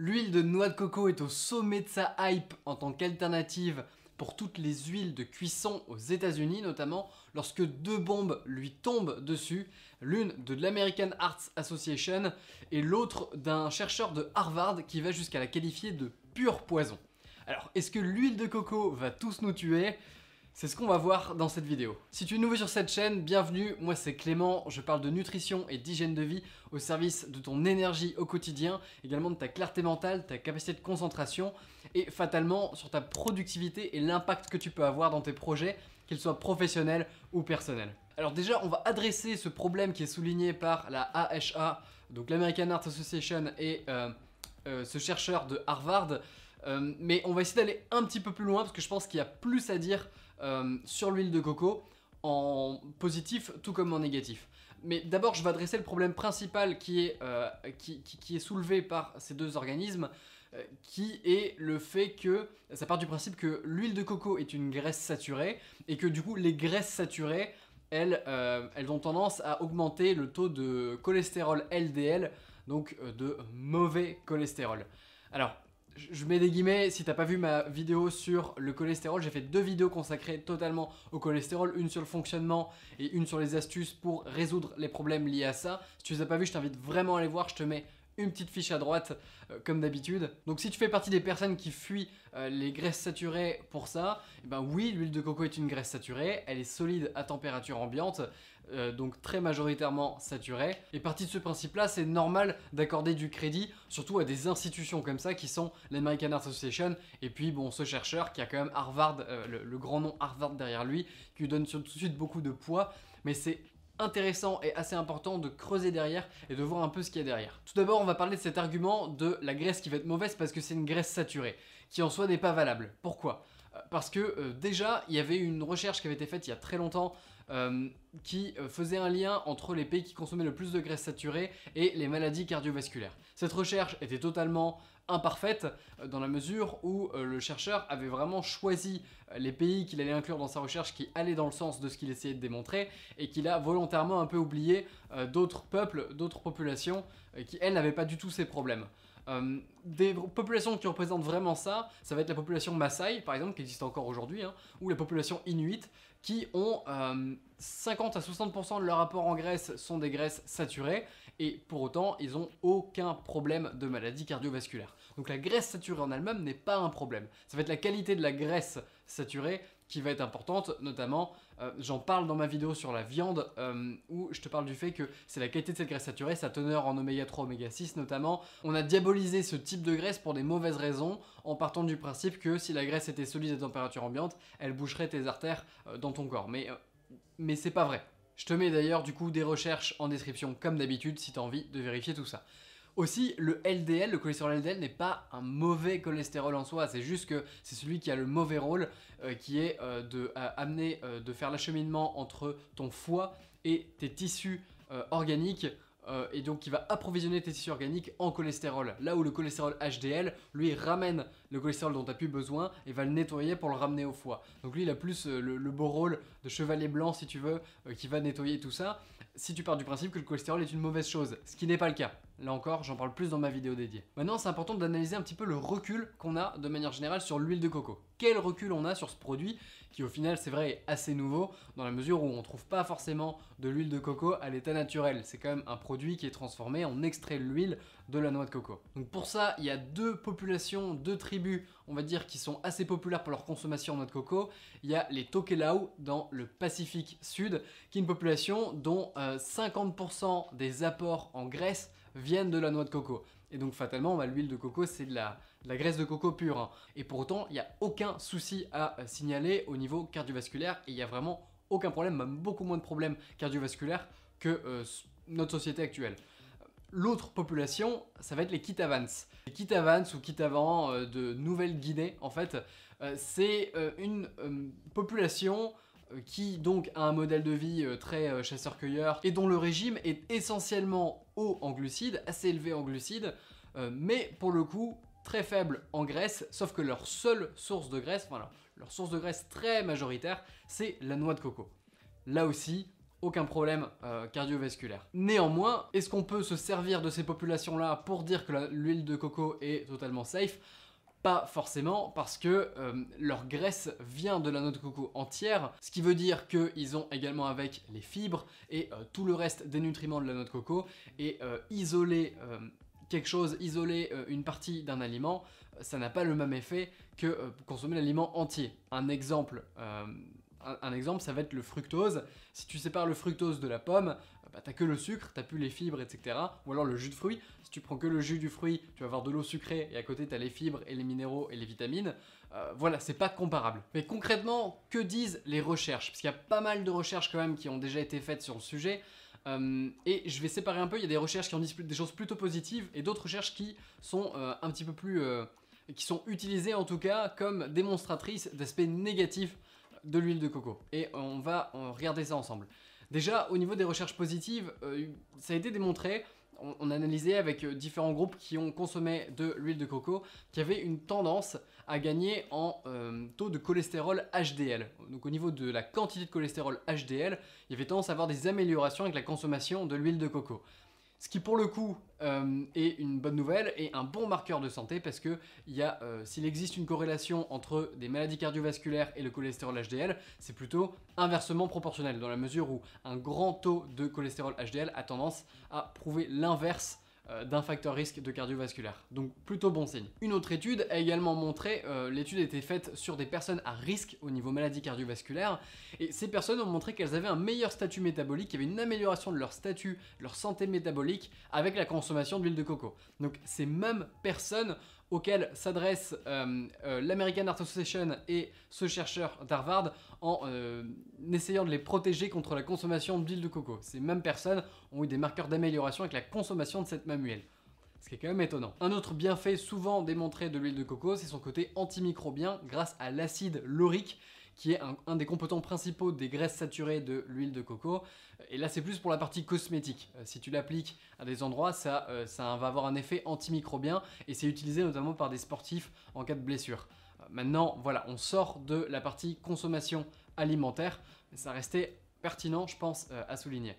L'huile de noix de coco est au sommet de sa hype en tant qu'alternative pour toutes les huiles de cuisson aux États-Unis, notamment lorsque deux bombes lui tombent dessus, l'une de l'American Heart Association et l'autre d'un chercheur de Harvard qui va jusqu'à la qualifier de pur poison. Alors, est-ce que l'huile de coco va tous nous tuer ? C'est ce qu'on va voir dans cette vidéo. Si tu es nouveau sur cette chaîne, bienvenue, moi c'est Clément, je parle de nutrition et d'hygiène de vie au service de ton énergie au quotidien, également de ta clarté mentale, ta capacité de concentration et fatalement sur ta productivité et l'impact que tu peux avoir dans tes projets, qu'ils soient professionnels ou personnels. Alors déjà, on va adresser ce problème qui est souligné par la AHA, donc l'American Heart Association et ce chercheur de Harvard, mais on va essayer d'aller un petit peu plus loin parce que je pense qu'il y a plus à dire sur l'huile de coco en positif tout comme en négatif. Mais d'abord je vais adresser le problème principal qui est soulevé par ces deux organismes, qui est le fait que ça part du principe que l'huile de coco est une graisse saturée et que du coup les graisses saturées elles ont tendance à augmenter le taux de cholestérol LDL, donc de mauvais cholestérol. Alors je mets des guillemets, si t'as pas vu ma vidéo sur le cholestérol, j'ai fait deux vidéos consacrées totalement au cholestérol, une sur le fonctionnement et une sur les astuces pour résoudre les problèmes liés à ça. Si tu les as pas vues, je t'invite vraiment à les voir, je te mets une petite fiche à droite comme d'habitude. Donc si tu fais partie des personnes qui fuient les graisses saturées pour ça, eh ben oui, l'huile de coco est une graisse saturée, elle est solide à température ambiante, donc très majoritairement saturée. Et parti de ce principe-là, c'est normal d'accorder du crédit, surtout à des institutions comme ça qui sont l'American Heart Association et puis bon, ce chercheur qui a quand même Harvard, le grand nom Harvard derrière lui, qui lui donne tout de suite beaucoup de poids, mais c'est intéressant et assez important de creuser derrière et de voir un peu ce qu'il y a derrière. Tout d'abord, on va parler de cet argument de la graisse qui va être mauvaise parce que c'est une graisse saturée, qui en soi n'est pas valable. Pourquoi ? Parce que déjà, il y avait une recherche qui avait été faite il y a très longtemps qui faisait un lien entre les pays qui consommaient le plus de graisse saturée et les maladies cardiovasculaires. Cette recherche était totalement imparfaite dans la mesure où le chercheur avait vraiment choisi les pays qu'il allait inclure dans sa recherche qui allaient dans le sens de ce qu'il essayait de démontrer et qu'il a volontairement un peu oublié d'autres peuples, d'autres populations qui elles n'avaient pas du tout ces problèmes. Des populations qui représentent vraiment ça, ça va être la population Maasai par exemple qui existe encore aujourd'hui, hein, ou la population Inuit qui ont 50 à 60% de leur apport en graisse sont des graisses saturées et pour autant ils n'ont aucun problème de maladie cardiovasculaire. Donc la graisse saturée en elle-même n'est pas un problème, ça va être la qualité de la graisse saturée qui va être importante, notamment j'en parle dans ma vidéo sur la viande où je te parle du fait que c'est la qualité de cette graisse saturée, sa teneur en oméga 3, oméga 6 notamment. On a diabolisé ce type de graisse pour des mauvaises raisons en partant du principe que si la graisse était solide à température ambiante, elle boucherait tes artères dans ton corps. Mais c'est pas vrai. Je te mets d'ailleurs du coup des recherches en description comme d'habitude si tu as envie de vérifier tout ça. Aussi, le LDL, le cholestérol LDL n'est pas un mauvais cholestérol en soi, c'est juste que c'est celui qui a le mauvais rôle qui est de faire l'acheminement entre ton foie et tes tissus organiques et donc qui va approvisionner tes tissus organiques en cholestérol. Là où le cholestérol HDL, lui ramène le cholestérol dont tu n'as plus besoin et va le nettoyer pour le ramener au foie. Donc lui il a plus le beau rôle de chevalier blanc si tu veux, qui va nettoyer tout ça. Si tu pars du principe que le cholestérol est une mauvaise chose, ce qui n'est pas le cas. Là encore, j'en parle plus dans ma vidéo dédiée. Maintenant, c'est important d'analyser un petit peu le recul qu'on a de manière générale sur l'huile de coco. Quel recul on a sur ce produit qui au final, c'est vrai, est assez nouveau dans la mesure où on ne trouve pas forcément de l'huile de coco à l'état naturel. C'est quand même un produit qui est transformé, on extrait l'huile de la noix de coco. Donc pour ça, il y a deux populations, deux tribus, on va dire, qui sont assez populaires pour leur consommation en noix de coco. Il y a les Tokelau dans le Pacifique Sud, qui est une population dont 50% des apports en graisse viennent de la noix de coco. Et donc fatalement, l'huile de coco, c'est de la graisse de coco pure. Hein. Et pour autant, il n'y a aucun souci à signaler au niveau cardiovasculaire. Et il n'y a vraiment aucun problème, même beaucoup moins de problèmes cardiovasculaires que notre société actuelle. L'autre population, ça va être les Kitavans. Les Kitavans ou Kitavans de Nouvelle-Guinée, en fait, c'est une population qui donc a un modèle de vie très chasseur-cueilleur et dont le régime est essentiellement haut en glucides, assez élevé en glucides, mais pour le coup très faible en graisse, sauf que leur seule source de graisse, voilà, leur source de graisse très majoritaire, c'est la noix de coco. Là aussi, aucun problème cardiovasculaire. Néanmoins, est-ce qu'on peut se servir de ces populations-là pour dire que l'huile de coco est totalement safe? Pas forcément, parce que leur graisse vient de la noix de coco entière, ce qui veut dire qu'ils ont également avec les fibres et tout le reste des nutriments de la noix de coco, et isoler quelque chose, isoler une partie d'un aliment, ça n'a pas le même effet que consommer l'aliment entier. Un exemple, ça va être le fructose. Si tu sépares le fructose de la pomme, t'as que le sucre, t'as plus les fibres, etc. Ou alors le jus de fruit. Si tu prends que le jus du fruit, tu vas avoir de l'eau sucrée et à côté t'as les fibres et les minéraux et les vitamines. Voilà, c'est pas comparable. Mais concrètement, que disent les recherches? Parce qu'il y a pas mal de recherches quand même qui ont déjà été faites sur le sujet. Et je vais séparer un peu, il y a des recherches qui en disent des choses plutôt positives et d'autres recherches qui sont un petit peu plus... qui sont utilisées en tout cas comme démonstratrices d'aspects négatifs de l'huile de coco. Et on va regarder ça ensemble. Déjà, au niveau des recherches positives, ça a été démontré, on a analysé avec différents groupes qui ont consommé de l'huile de coco, qu'il y avait une tendance à gagner en taux de cholestérol HDL. Donc au niveau de la quantité de cholestérol HDL, il y avait tendance à avoir des améliorations avec la consommation de l'huile de coco. Ce qui pour le coup est une bonne nouvelle et un bon marqueur de santé parce que s'il existe une corrélation entre des maladies cardiovasculaires et le cholestérol HDL, c'est plutôt inversement proportionnel dans la mesure où un grand taux de cholestérol HDL a tendance à prouver l'inverse d'un facteur risque de cardiovasculaire. Donc plutôt bon signe. Une autre étude a également montré, l'étude a été faite sur des personnes à risque au niveau maladie cardiovasculaire, et ces personnes ont montré qu'elles avaient un meilleur statut métabolique, qu'il y avait une amélioration de leur statut, leur santé métabolique avec la consommation d'huile de coco. Donc ces mêmes personnes auxquelles s'adresse l'American Heart Association et ce chercheur d'Harvard en essayant de les protéger contre la consommation d'huile de coco. Ces mêmes personnes ont eu des marqueurs d'amélioration avec la consommation de cette même huile. Ce qui est quand même étonnant. Un autre bienfait souvent démontré de l'huile de coco, c'est son côté antimicrobien grâce à l'acide laurique, qui est un des composants principaux des graisses saturées de l'huile de coco. Et là, c'est plus pour la partie cosmétique. Si tu l'appliques à des endroits, ça va avoir un effet antimicrobien et c'est utilisé notamment par des sportifs en cas de blessure. Maintenant, voilà, on sort de la partie consommation alimentaire, mais ça restait pertinent, je pense, à souligner.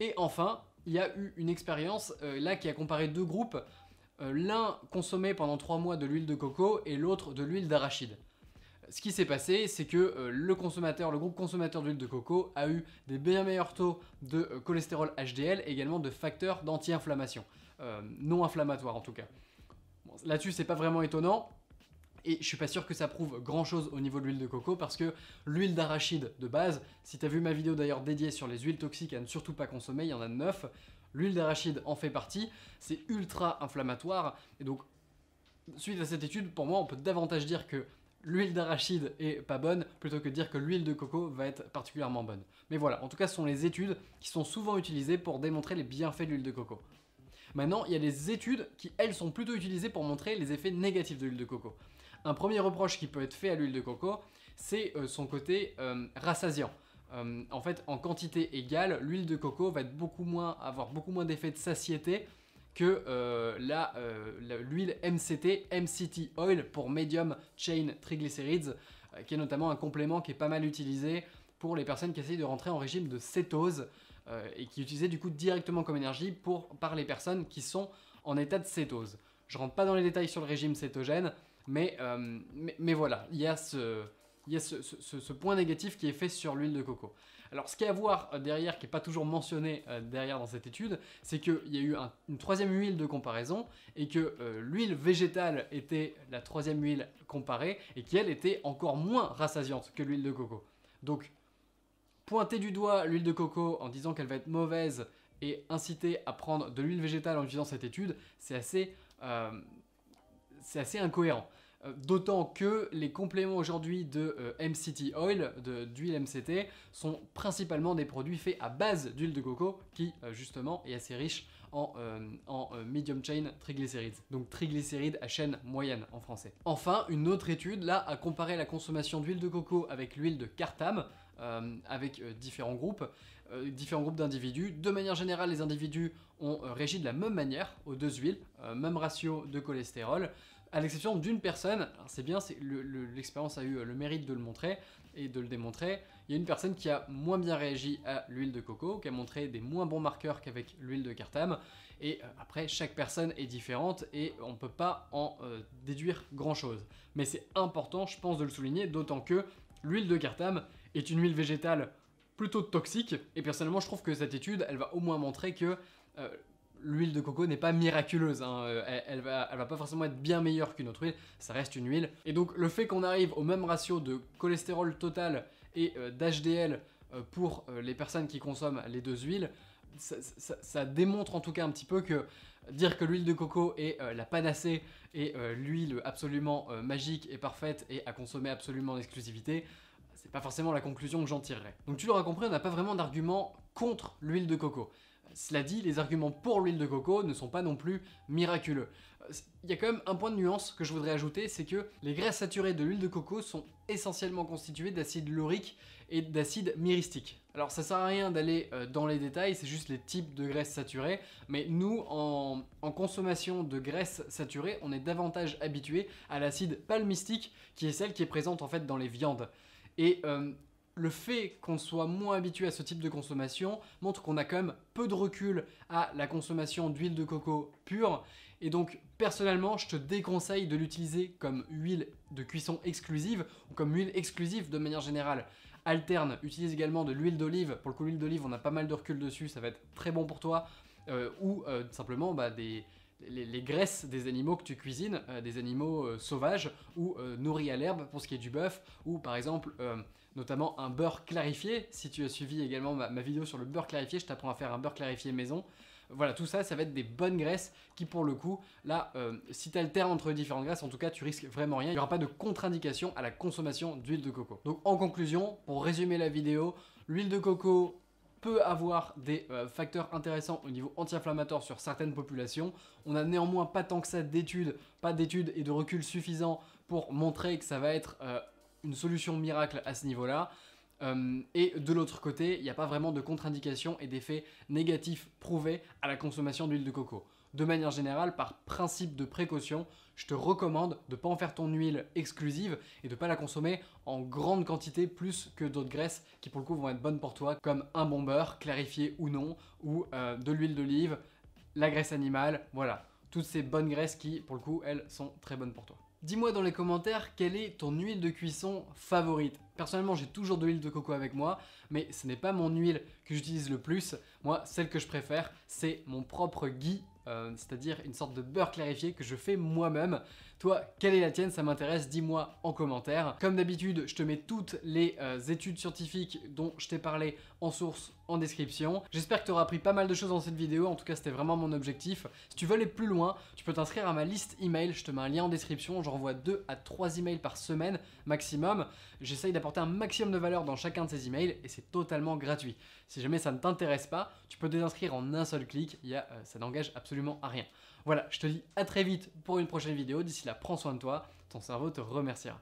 Et enfin, il y a eu une expérience là qui a comparé deux groupes. L'un consommait pendant 3 mois de l'huile de coco et l'autre de l'huile d'arachide. Ce qui s'est passé, c'est que le groupe consommateur d'huile de coco a eu des bien meilleurs taux de cholestérol HDL et également de facteurs d'anti-inflammation, non inflammatoires en tout cas. Bon, là-dessus, c'est pas vraiment étonnant. Et je suis pas sûr que ça prouve grand chose au niveau de l'huile de coco parce que l'huile d'arachide de base, si tu as vu ma vidéo d'ailleurs dédiée sur les huiles toxiques à ne surtout pas consommer, il y en a 9. L'huile d'arachide en fait partie, c'est ultra inflammatoire. Et donc, suite à cette étude, pour moi, on peut davantage dire que l'huile d'arachide est pas bonne plutôt que de dire que l'huile de coco va être particulièrement bonne. Mais voilà, en tout cas, ce sont les études qui sont souvent utilisées pour démontrer les bienfaits de l'huile de coco. Maintenant, il y a des études qui, elles, sont plutôt utilisées pour montrer les effets négatifs de l'huile de coco. Un premier reproche qui peut être fait à l'huile de coco, c'est son côté rassasiant. En fait, en quantité égale, l'huile de coco va avoir beaucoup moins d'effet de satiété que l'huile MCT Oil pour Medium Chain Triglycerides, qui est notamment un complément qui est pas mal utilisé pour les personnes qui essayent de rentrer en régime de cétose et qui est utilisé du coup directement comme énergie par les personnes qui sont en état de cétose. Je rentre pas dans les détails sur le régime cétogène, mais voilà, il y a ce point négatif qui est fait sur l'huile de coco. Alors ce qu'il y a à voir derrière, qui n'est pas toujours mentionné derrière dans cette étude, c'est qu'il y a eu une troisième huile de comparaison et que l'huile végétale était la troisième huile comparée et qu'elle était encore moins rassasiante que l'huile de coco. Donc pointer du doigt l'huile de coco en disant qu'elle va être mauvaise et inciter à prendre de l'huile végétale en utilisant cette étude, c'est assez incohérent. D'autant que les compléments aujourd'hui de MCT Oil, d'huile MCT, sont principalement des produits faits à base d'huile de coco qui justement est assez riche en medium chain triglycerides, donc triglycérides à chaîne moyenne en français. Enfin, une autre étude là a comparé la consommation d'huile de coco avec l'huile de Cartam, avec différents groupes. différents groupes d'individus. De manière générale, les individus ont réagi de la même manière aux deux huiles, même ratio de cholestérol, à l'exception d'une personne. C'est bien, l'expérience a eu le mérite de le montrer et de le démontrer. Il y a une personne qui a moins bien réagi à l'huile de coco, qui a montré des moins bons marqueurs qu'avec l'huile de cartame. Et après, chaque personne est différente et on ne peut pas en déduire grand chose. Mais c'est important, je pense, de le souligner, d'autant que l'huile de cartame est une huile végétale plutôt toxique. Et personnellement, je trouve que cette étude, elle va au moins montrer que l'huile de coco n'est pas miraculeuse, hein. Elle va pas forcément être bien meilleure qu'une autre huile, ça reste une huile. Et donc le fait qu'on arrive au même ratio de cholestérol total et d'HDL pour les personnes qui consomment les deux huiles, ça démontre en tout cas un petit peu que dire que l'huile de coco est la panacée et l'huile absolument magique et parfaite et à consommer absolument en exclusivité, c'est pas forcément la conclusion que j'en tirerai. Donc tu l'auras compris, on n'a pas vraiment d'argument contre l'huile de coco. Cela dit, les arguments pour l'huile de coco ne sont pas non plus miraculeux. Il y a quand même un point de nuance que je voudrais ajouter, c'est que les graisses saturées de l'huile de coco sont essentiellement constituées d'acide laurique et d'acide myristique. Alors ça sert à rien d'aller dans les détails, c'est juste les types de graisses saturées, mais nous, en consommation de graisses saturées, on est davantage habitué à l'acide palmistique, qui est celle qui est présente en fait dans les viandes. Et le fait qu'on soit moins habitué à ce type de consommation montre qu'on a quand même peu de recul à la consommation d'huile de coco pure. Et donc personnellement, je te déconseille de l'utiliser comme huile de cuisson exclusive ou comme huile exclusive de manière générale. Alterne, utilise également de l'huile d'olive. Pour le coup, l'huile d'olive, on a pas mal de recul dessus, ça va être très bon pour toi. Ou simplement les graisses des animaux que tu cuisines, des animaux sauvages ou nourris à l'herbe pour ce qui est du bœuf, ou par exemple notamment un beurre clarifié. Si tu as suivi également ma vidéo sur le beurre clarifié, je t'apprends à faire un beurre clarifié maison. Voilà, tout ça, ça va être des bonnes graisses qui pour le coup, là, si tu alternes entre les différentes graisses, en tout cas, tu risques vraiment rien. Il n'y aura pas de contre-indication à la consommation d'huile de coco. Donc en conclusion, pour résumer la vidéo, l'huile de coco peut avoir des facteurs intéressants au niveau anti-inflammatoire sur certaines populations. On n'a néanmoins pas tant que ça d'études, pas d'études et de recul suffisants pour montrer que ça va être une solution miracle à ce niveau-là. Et de l'autre côté, il n'y a pas vraiment de contre-indication et d'effets négatifs prouvés à la consommation d'huile de coco. De manière générale, par principe de précaution, je te recommande de ne pas en faire ton huile exclusive et de ne pas la consommer en grande quantité plus que d'autres graisses qui pour le coup vont être bonnes pour toi, comme un bon beurre, clarifié ou non, ou de l'huile d'olive, la graisse animale, voilà. Toutes ces bonnes graisses qui, pour le coup, elles sont très bonnes pour toi. Dis-moi dans les commentaires quelle est ton huile de cuisson favorite. Personnellement, j'ai toujours de l'huile de coco avec moi, mais ce n'est pas mon huile que j'utilise le plus. Moi, celle que je préfère, c'est mon propre ghee, c'est-à-dire une sorte de beurre clarifié que je fais moi-même. Toi, quelle est la tienne? Ça m'intéresse, dis-moi en commentaire. Comme d'habitude, je te mets toutes les études scientifiques dont je t'ai parlé en source en description. J'espère que tu auras appris pas mal de choses dans cette vidéo, en tout cas c'était vraiment mon objectif. Si tu veux aller plus loin, tu peux t'inscrire à ma liste email, je te mets un lien en description, j'envoie 2 à 3 emails par semaine maximum. J'essaye d'apporter un maximum de valeur dans chacun de ces emails et c'est totalement gratuit. Si jamais ça ne t'intéresse pas, tu peux te désinscrire en un seul clic, ça n'engage absolument à rien. Voilà, je te dis à très vite pour une prochaine vidéo, d'ici là prends soin de toi, ton cerveau te remerciera.